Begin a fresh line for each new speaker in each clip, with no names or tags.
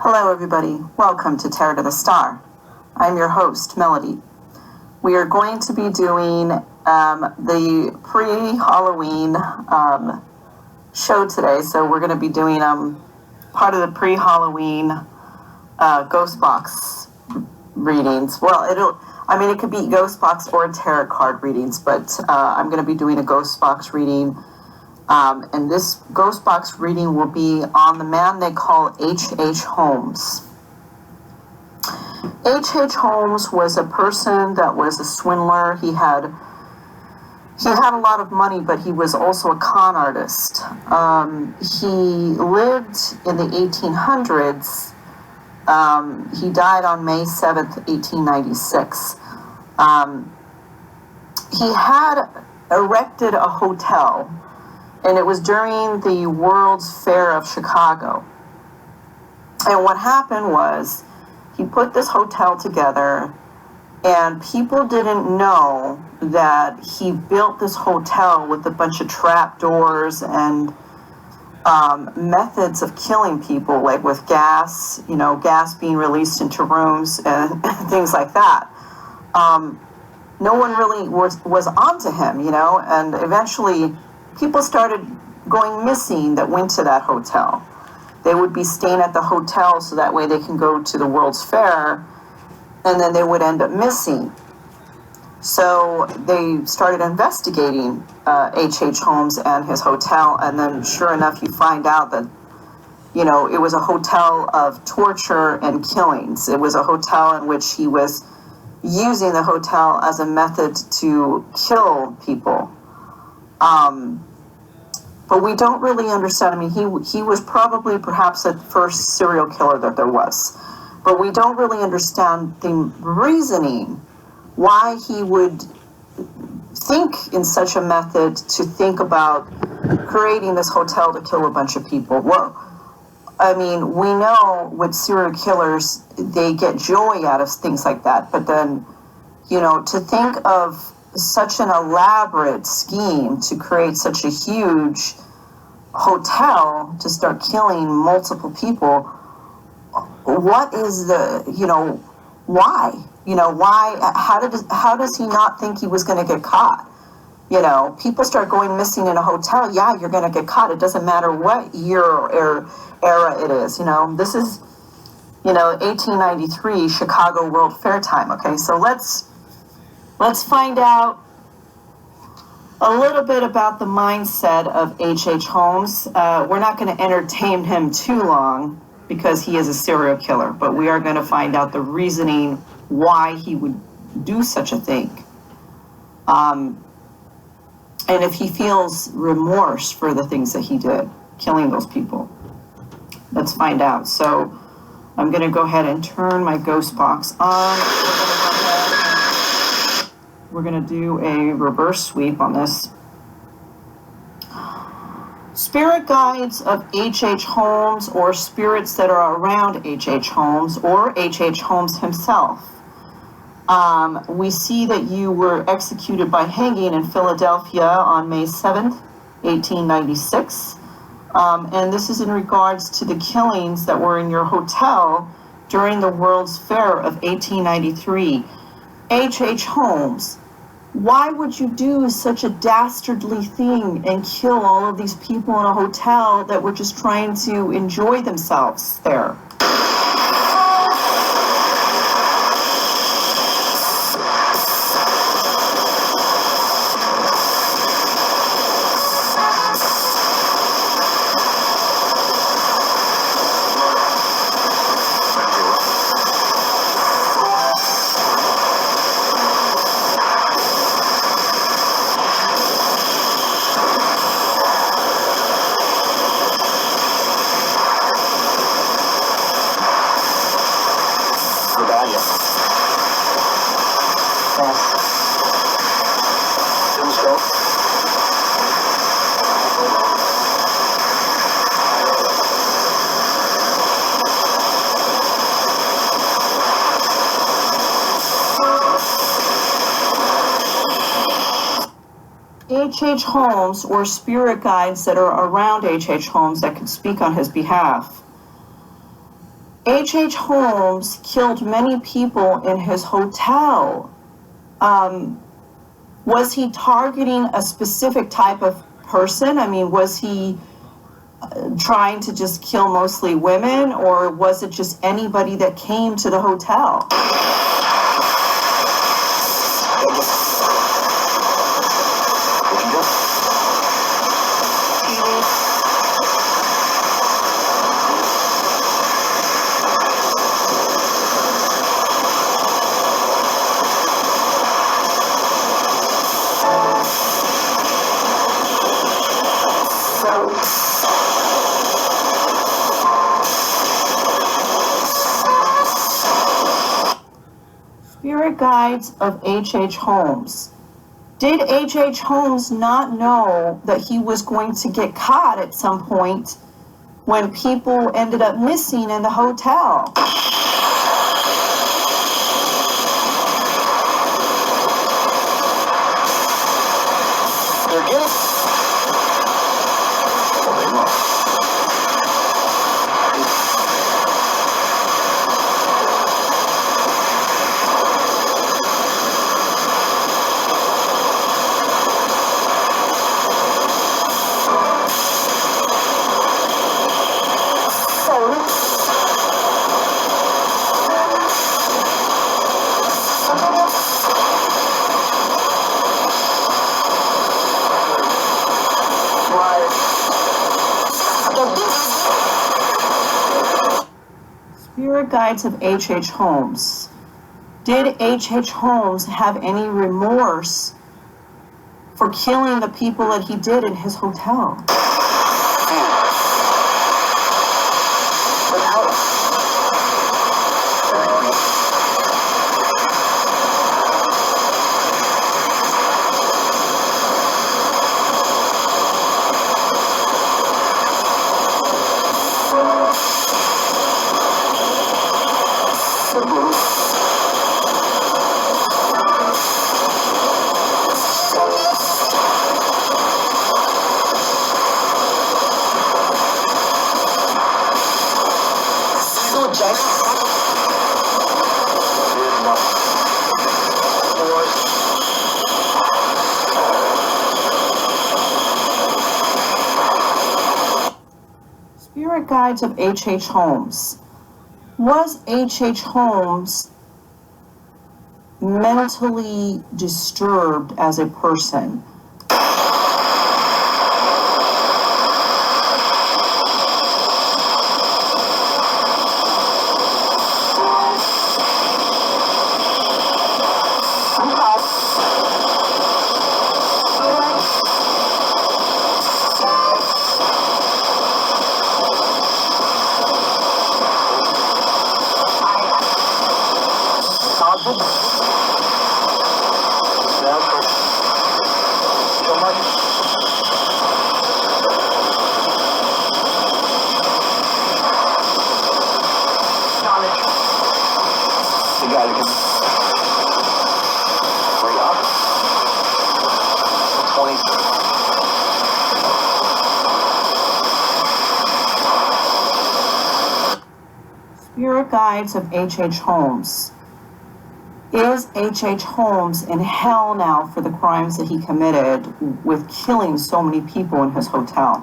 Hello everybody, welcome to Terror to the Star. I'm your host, Melody. We are going to be doing the pre-Halloween show today, so we're going to be doing part of the pre-Halloween ghost box readings. Well, it could be ghost box or tarot card readings, but I'm going to be doing a ghost box reading. And this ghost box reading will be on the man they call HH Holmes. HH Holmes was a person that was a swindler. He had a lot of money, but he was also a con artist. He lived in the 1800s. He died on May 7th, 1896. He had erected a hotel, and it was during the World's Fair of Chicago. And what happened was, he put this hotel together, and people didn't know that he built this hotel with a bunch of trap doors and methods of killing people, like with gas, gas being released into rooms and things like that. No one really was onto him, and eventually people started going missing that went to that hotel. They would be staying at the hotel so that way they can go to the World's Fair, and then they would end up missing. So they started investigating HH Holmes and his hotel, and then sure enough, you find out that, it was a hotel of torture and killings. It was a hotel in which he was using the hotel as a method to kill people. But we don't really understand. He was probably perhaps the first serial killer that there was. But we don't really understand the reasoning why he would think in such a method to think about creating this hotel to kill a bunch of people. Well, we know with serial killers, they get joy out of things like that. But then, to think of such an elaborate scheme to create such a huge hotel to start killing multiple people, what is why? How does he not think he was going to get caught? People start going missing in a hotel, yeah, you're going to get caught. It doesn't matter what year or era it is. This is, 1893 Chicago World Fair time. Okay, so let's find out a little bit about the mindset of HH Holmes. We're not going to entertain him too long because he is a serial killer, but we are going to find out the reasoning why he would do such a thing. And if he feels remorse for the things that he did, killing those people. Let's find out. So I'm going to go ahead and turn my ghost box on. We're going to do a reverse sweep on this. Spirit guides of HH Holmes, or spirits that are around HH Holmes, or HH Holmes himself. We see that you were executed by hanging in Philadelphia on May 7th, 1896. And this is in regards to the killings that were in your hotel during the World's Fair of 1893. HH Holmes, why would you do such a dastardly thing and kill all of these people in a hotel that were just trying to enjoy themselves there? HH Holmes, or spirit guides that are around HH Holmes that can speak on his behalf. HH Holmes killed many people in his hotel. Was he targeting a specific type of person? I mean, was he trying to just kill mostly women, or was it just anybody that came to the hotel? Spirit guides of HH Holmes. Did HH Holmes not know that he was going to get caught at some point when people ended up missing in the hotel? They're getting... Spirit guides of HH Holmes. Did HH Holmes have any remorse for killing the people that he did in his hotel? Spirit guides of HH Holmes. Was HH Holmes mentally disturbed as a person? Spirit guides of HH Holmes. Is HH Holmes in hell now for the crimes that he committed with killing so many people in his hotel?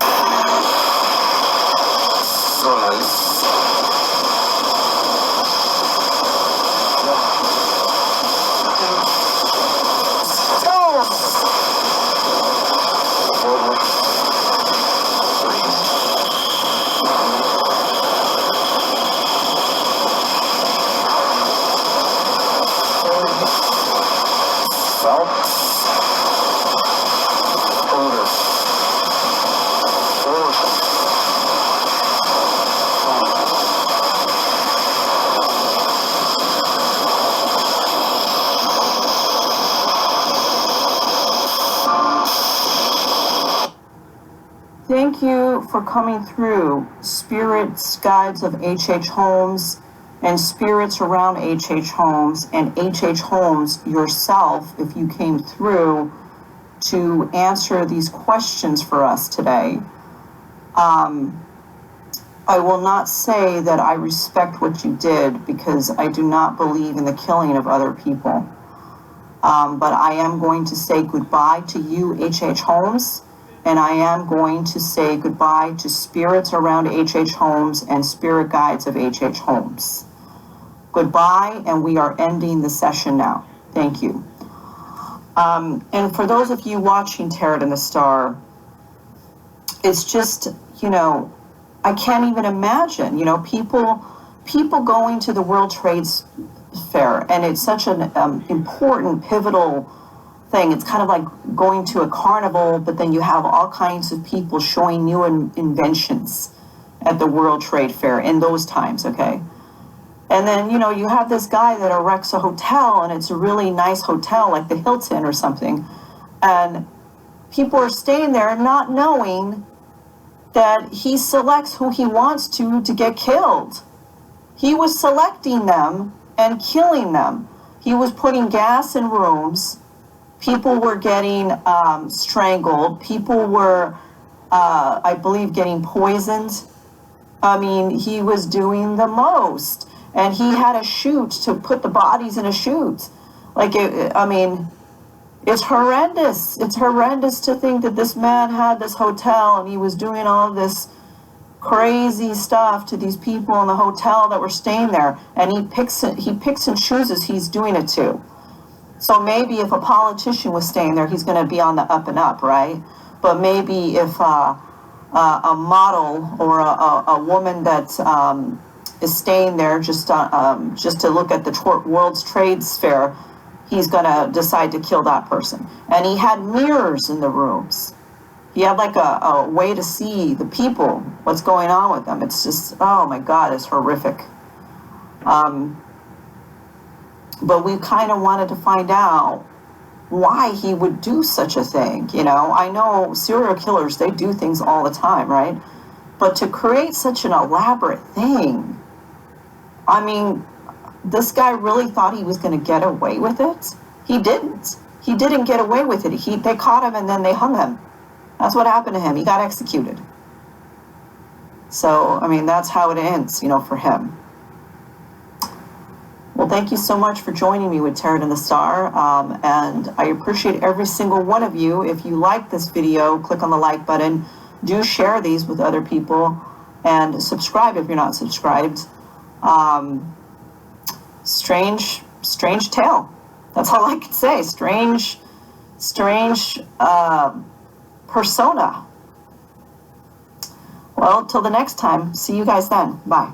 Thank you for coming through, spirits, guides of HH Holmes, and spirits around HH Holmes, and HH Holmes yourself, if you came through to answer these questions for us today. I will not say that I respect what you did, because I do not believe in the killing of other people. But I am going to say goodbye to you, HH Holmes, and I am going to say goodbye to spirits around HH Holmes and spirit guides of HH Holmes. Goodbye, and we are ending the session now. Thank you. And for those of you watching Tarot and the Star, it's just, I can't even imagine, people going to the World Trade Fair, and it's such an important, pivotal thing. It's kind of like going to a carnival, but then you have all kinds of people showing new inventions at the World Trade Fair in those times, okay? And then, you have this guy that erects a hotel, and it's a really nice hotel, like the Hilton or something, and people are staying there not knowing that he selects who he wants to get killed. He was selecting them and killing them. He was putting gas in rooms. People were getting strangled. People were, I believe, getting poisoned. I mean, he was doing the most. And he had a chute to put the bodies in a chute. It's horrendous. It's horrendous to think that this man had this hotel and he was doing all this crazy stuff to these people in the hotel that were staying there, and he picks and chooses he's doing it to. So maybe if a politician was staying there, he's going to be on the up and up, right? But maybe if a model or a woman that is staying there just to look at the World's Trade Fair, he's going to decide to kill that person. And he had mirrors in the rooms. He had like a way to see the people, what's going on with them. It's just, oh my God, it's horrific. But we kind of wanted to find out why he would do such a thing. I know serial killers, they do things all the time, right? But to create such an elaborate thing, this guy really thought he was going to get away with it. He didn't. He didn't get away with it. They caught him and then they hung him. That's what happened to him. He got executed. So, that's how it ends, for him. Well, thank you so much for joining me with Tarot and the Star. And I appreciate every single one of you. If you like this video, click on the like button. Do share these with other people. And subscribe if you're not subscribed. Strange tale. That's all I can say. Strange persona. Well, till the next time, see you guys then. Bye.